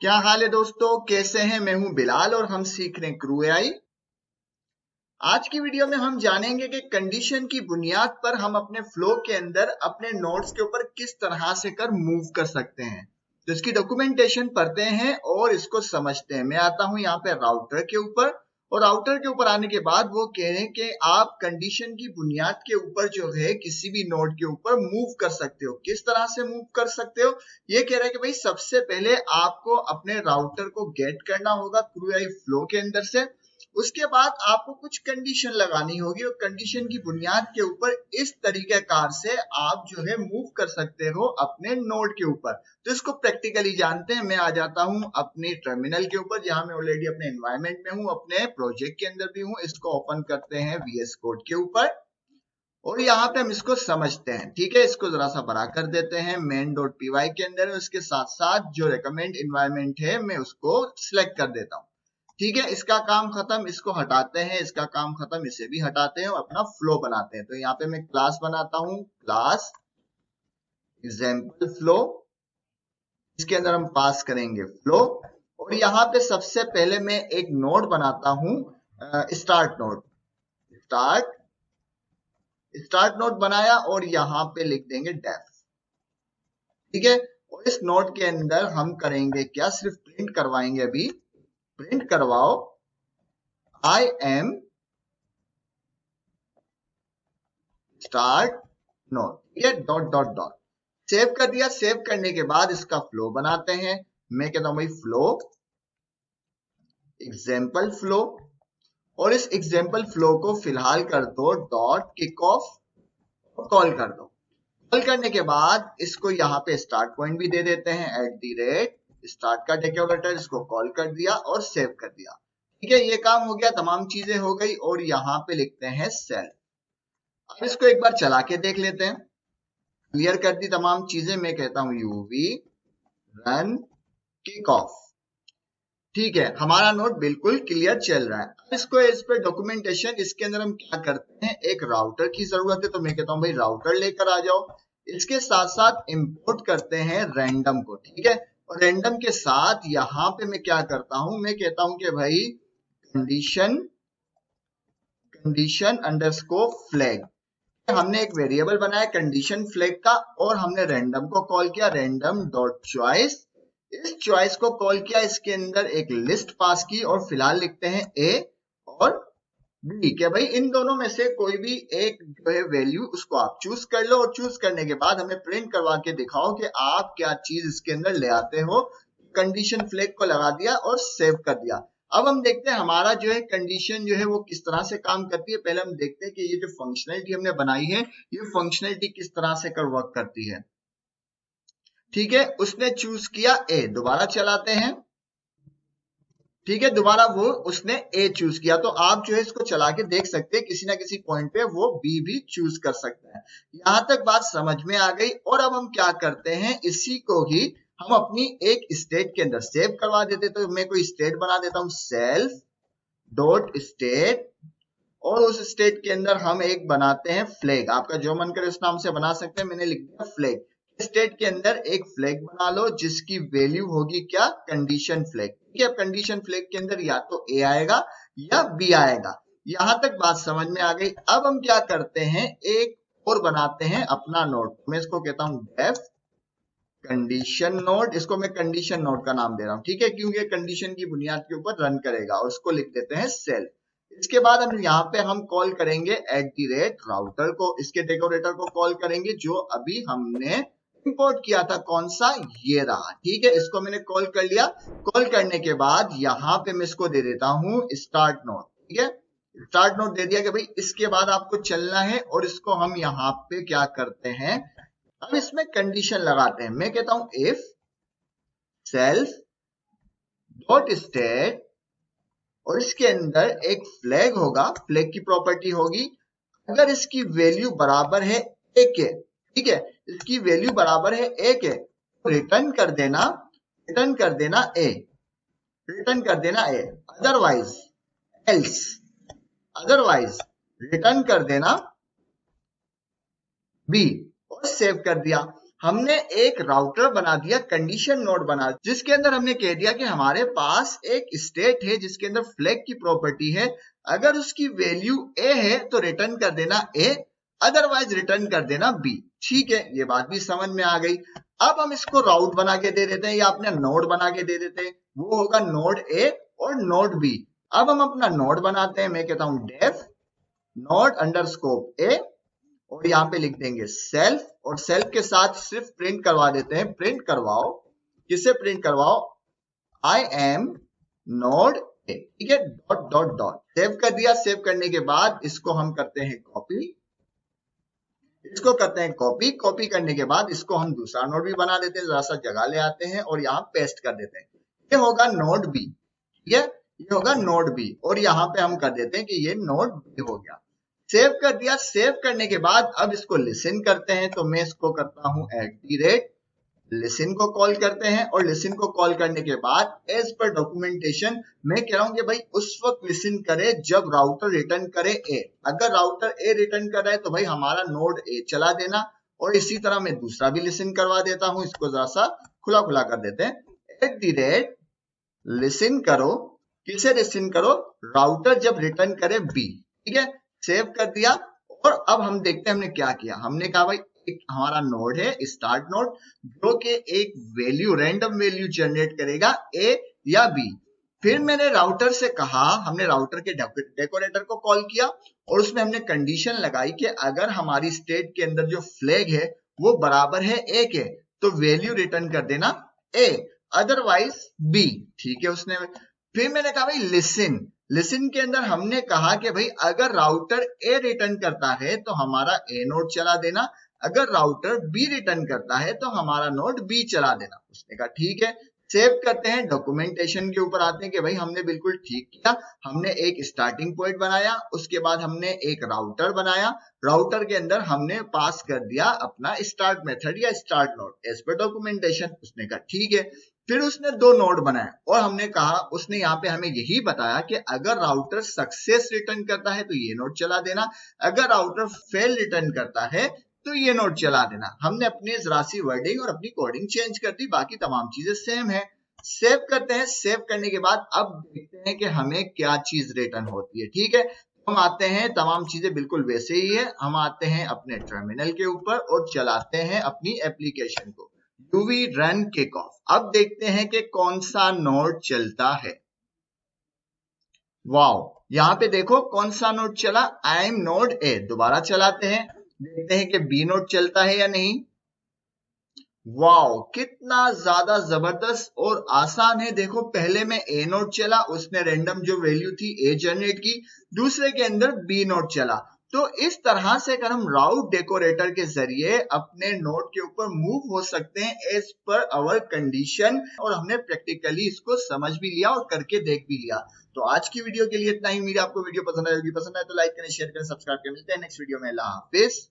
क्या हाल है दोस्तों, कैसे हैं। मैं हूं बिलाल और हम सीख रहे हैं क्रू एआई। आज की वीडियो में हम जानेंगे कि कंडीशन की बुनियाद पर हम अपने फ्लो के अंदर अपने नोड्स के ऊपर किस तरह से कर मूव कर सकते हैं। तो इसकी डॉक्यूमेंटेशन पढ़ते हैं और इसको समझते हैं। मैं आता हूं यहाँ पे राउटर के ऊपर, और राउटर के ऊपर आने के बाद वो कह रहे हैं कि आप कंडीशन की बुनियाद के ऊपर जो है किसी भी नोड के ऊपर मूव कर सकते हो। किस तरह से मूव कर सकते हो, ये कह रहा है कि भाई सबसे पहले आपको अपने राउटर को गेट करना होगा क्रू एआई फ्लो के अंदर से। उसके बाद आपको कुछ कंडीशन लगानी होगी और कंडीशन की बुनियाद के ऊपर इस तरीकेकार से आप जो है मूव कर सकते हो अपने नोड के ऊपर। तो इसको प्रैक्टिकली जानते हैं। मैं आ जाता हूं अपने टर्मिनल के ऊपर, जहां मैं ऑलरेडी अपने एनवायरनमेंट में हूं, अपने प्रोजेक्ट के अंदर भी हूं। इसको ओपन करते हैं VS कोड के ऊपर और यहाँ पे हम इसको समझते हैं। ठीक है, इसको जरा सा बड़ा कर देते हैं main.py के अंदर। उसके साथ साथ जो रिकमेंड एनवायरनमेंट है मैं उसको सिलेक्ट कर देता हूँ। ठीक है, इसका काम खत्म, इसको हटाते हैं, इसका काम खत्म, इसे भी हटाते हैं और अपना फ्लो बनाते हैं। तो यहाँ पे मैं क्लास बनाता हूँ, क्लास एग्जाम्पल फ्लो। इसके अंदर हम पास करेंगे फ्लो, और यहाँ पे सबसे पहले मैं एक नोड बनाता हूँ, स्टार्ट नोड। स्टार्ट नोड बनाया और यहाँ पे लिख देंगे डेफ। ठीक है, और इस नोड के अंदर हम करेंगे क्या, सिर्फ प्रिंट करवाएंगे। अभी प्रिंट करवाओ आई एम स्टार्ट नोड। ठीक है, डॉट डॉट डॉट सेव कर दिया। सेव करने के बाद इसका फ्लो बनाते हैं। मैं कहता हूं भाई फ्लो एग्जाम्पल फ्लो, और इस एग्जाम्पल फ्लो को फिलहाल कर दो डॉट किक ऑफ और कॉल कर दो। कॉल करने के बाद इसको यहाँ पे स्टार्ट पॉइंट भी दे देते हैं @स्टार्ट का डेकोरेटर। इसको कॉल कर दिया और सेव कर दिया। ठीक है, ये काम हो गया, तमाम चीजें हो गई। और यहाँ पे लिखते हैं सेल। अब इसको एक बार चला के देख लेते हैं। क्लियर कर दी तमाम चीजें। मैं कहता हूं यूवी रन किक ऑफ। ठीक है, हमारा नोड बिल्कुल क्लियर चल रहा है। अब इसको इस पे डॉक्यूमेंटेशन, इसके अंदर हम क्या करते हैं, एक राउटर की जरूरत है। तो मैं कहता हूं भाई राउटर लेकर आ जाओ। इसके साथ साथ इंपोर्ट करते हैं रैंडम को। ठीक है, और रैंडम के साथ यहाँ पे मैं क्या करता हूं, मैं कहता हूं कि भाई कंडीशन अंडरस्कोर फ्लैग। हमने एक वेरिएबल बनाया कंडीशन फ्लैग का, और हमने रैंडम को कॉल किया रैंडम डॉट चॉइस। इस चॉइस को कॉल किया, इसके अंदर एक लिस्ट पास की, और फिलहाल लिखते हैं ए और बी के भाई इन दोनों में से कोई भी एक जो है वैल्यू उसको आप चूज कर लो। और चूज करने के बाद हमें प्रिंट करवा के दिखाओ कि आप क्या चीज इसके अंदर ले आते हो। कंडीशन फ्लैग को लगा दिया और सेव कर दिया। अब हम देखते हैं हमारा जो है कंडीशन जो है वो किस तरह से काम करती है। पहले हम देखते हैं कि ये जो फंक्शनलिटी हमने बनाई है, ये फंक्शनलिटी किस तरह से कर वर्क करती है। ठीक है, उसने चूज किया ए, दोबारा चलाते हैं। ठीक है, दोबारा वो उसने ए चूज किया। तो आप जो है इसको चला के देख सकते हैं, किसी ना किसी पॉइंट पे वो बी भी चूज कर सकता है। यहां तक बात समझ में आ गई। और अब हम क्या करते हैं, इसी को ही हम अपनी एक स्टेट के अंदर सेव करवा देते। तो मैं कोई स्टेट बना देता हूं सेल्फ डॉट स्टेट, और उस स्टेट के अंदर हम एक बनाते हैं फ्लैग। आपका जो मन करे उस नाम से बना सकते हैं। मैंने लिख दिया फ्लैग। स्टेट के अंदर एक फ्लैग बना लो जिसकी वैल्यू होगी क्या, कंडीशन फ्लैग। ठीक है, अब कंडीशन फ्लैग के अंदर या तो ए आएगा या बी आएगा। यहां तक बात समझ में आ गई। अब हम क्या करते हैं, एक और बनाते हैं अपना नोड। मैं इसको कहता हूं डेफ कंडीशन नोड। इसको मैं कंडीशन नोड का नाम दे रहा हूं। ठीक है, क्योंकि कंडीशन की बुनियाद के ऊपर रन करेगा। और उसको लिख देते हैं सेल। इसके बाद हम यहाँ पे हम कॉल करेंगे @राउटर को। इसके डेकोरेटर को कॉल करेंगे जो अभी हमने इंपोर्ट किया था। कौन सा, ये रहा। ठीक है, इसको मैंने कॉल कर लिया। कॉल करने के बाद यहाँ पे मैं इसको दे देता हूं स्टार्ट नोड। ठीक है, स्टार्ट नोड दे दिया कि भाई इसके बाद आपको चलना है। और इसको हम यहाँ पे क्या करते हैं, अब इसमें कंडीशन लगाते हैं। मैं कहता हूं इफ सेल्फ डॉट स्टेट, और इसके अंदर एक फ्लैग होगा, फ्लैग की प्रॉपर्टी होगी अगर इसकी वैल्यू बराबर है ए के। ठीक है, इसकी वैल्यू बराबर है ए के, रिटर्न कर देना ए, रिटर्न कर देना ए। अदरवाइज रिटर्न कर देना बी, और सेव कर दिया। हमने एक राउटर बना दिया, कंडीशन नोड बना, जिसके अंदर हमने कह दिया कि हमारे पास एक स्टेट है जिसके अंदर फ्लैग की प्रॉपर्टी है, अगर उसकी वैल्यू ए है तो रिटर्न कर देना ए, अदरवाइज रिटर्न कर देना बी। ठीक है, ये बात भी समझ में आ गई। अब हम इसको राउट बना के दे देते हैं या अपने नोड बना के दे देते हैं, वो होगा नोड ए और नोड बी। अब हम अपना नोड बनाते हैं, मैं कहता हूं डेफ नोड अंडरस्कोप ए, और यहाँ पे लिख देंगे सेल्फ, और सेल्फ के साथ सिर्फ प्रिंट करवा देते हैं, प्रिंट करवाओ, किसे प्रिंट करवाओ, आई एम नोड ए। ठीक है, डॉट डॉट डॉट, सेव कर दिया। सेव करने के बाद इसको हम करते हैं कॉपी, इसको करते हैं कॉपी, कॉपी करने के बाद इसको हम दूसरा नोड भी बना देते हैं, जरा सा जगह ले आते हैं और यहाँ पेस्ट कर देते हैं, ये होगा नोड बी। ठीक है, ये होगा नोड बी, और यहाँ पे हम कर देते हैं कि ये नोड बी हो गया। सेव कर दिया। सेव करने के बाद अब इसको लिसन करते हैं, तो मैं इसको करता हूं @listen को कॉल करते हैं, और लिसन को कॉल करने के बाद एज पर डॉक्यूमेंटेशन मैं कह रहा हूं कि भाई उस वक्त लिसन करे जब राउटर रिटर्न करे ए। अगर राउटर ए रिटर्न कर रहा है तो भाई हमारा नोड ए चला देना, और इसी तरह मैं दूसरा भी लिसन करवा देता हूं, इसको जरा सा खुला खुला कर देते हैं, @listen करो, किसे लिसन करो, राउटर जब रिटर्न करे बी। ठीक है, सेव कर दिया। और अब हम देखते हैं हमने क्या किया। हमने कहा भाई एक हमारा नोड है स्टार्ट नोड, जो कि एक वैल्यू, रैंडम वैल्यू जनरेट करेगा ए या बी। फिर मैंने राउटर से कहा, हमने राउटर के डेकोरेटर को कॉल किया, और उसमें हमने कंडीशन लगाई कि अगर हमारी स्टेट के अंदर जो फ्लैग है वो बराबर है ए के, तो वैल्यू रिटर्न कर देना ए, अदरवाइज बी। ठीक है, उसने फिर मैंने कहा भाई लिसन, लिसन के अंदर हमने कहा कि भाई अगर राउटर ए रिटर्न करता है तो हमारा ए नोड चला देना, अगर राउटर बी रिटर्न करता है तो हमारा नोड बी चला देना। उसने कहा ठीक है। सेव करते हैं, डॉक्यूमेंटेशन के ऊपर आते हैं कि भाई हमने बिल्कुल ठीक किया, हमने एक स्टार्टिंग पॉइंट बनाया, उसके बाद हमने एक राउटर बनाया, राउटर के अंदर हमने पास कर दिया अपना स्टार्ट मेथड या start node as per documentation. उसने कहा ठीक है। फिर उसने दो नोड बनाए, और हमने कहा, उसने यहाँ पे हमें यही बताया कि अगर राउटर सक्सेस रिटर्न करता है तो ये नोड चला देना, अगर राउटर फेल रिटर्न करता है तो ये नोड चला देना। हमने अपनी जरा सी वर्डिंग और अपनी कोडिंग चेंज कर दी, बाकी तमाम चीजें सेम है। सेव करते हैं। सेव करने के बाद अब देखते हैं कि हमें क्या चीज रिटर्न होती है। ठीक है, हम आते हैं, तमाम चीजें बिल्कुल वैसे ही है, हम आते हैं अपने टर्मिनल के ऊपर और चलाते हैं अपनी एप्लीकेशन को, UV रन किक ऑफ। अब देखते हैं कि कौन सा नोड चलता है। वाओ, यहाँ पे देखो कौन सा नोड चला, आई एम नोड ए। दोबारा चलाते हैं, देखते हैं कि बी नोड चलता है या नहीं। वाओ, कितना ज्यादा जबरदस्त और आसान है। देखो पहले में ए नोड चला, उसने रैंडम जो वैल्यू थी ए जनरेट की, दूसरे के अंदर बी नोड चला। तो इस तरह से अगर हम राउट डेकोरेटर के जरिए अपने नोड के ऊपर मूव हो सकते हैं एज पर आवर कंडीशन, और हमने प्रैक्टिकली इसको समझ भी लिया और करके देख भी लिया। तो आज की वीडियो के लिए इतना ही। मेरी आपको वीडियो पसंद आएगी, पसंद आए तो लाइक करें, शेयर करें, सब्सक्राइब करें। मिलते हैं नेक्स्ट वीडियो में। अल्लाह हाफिज।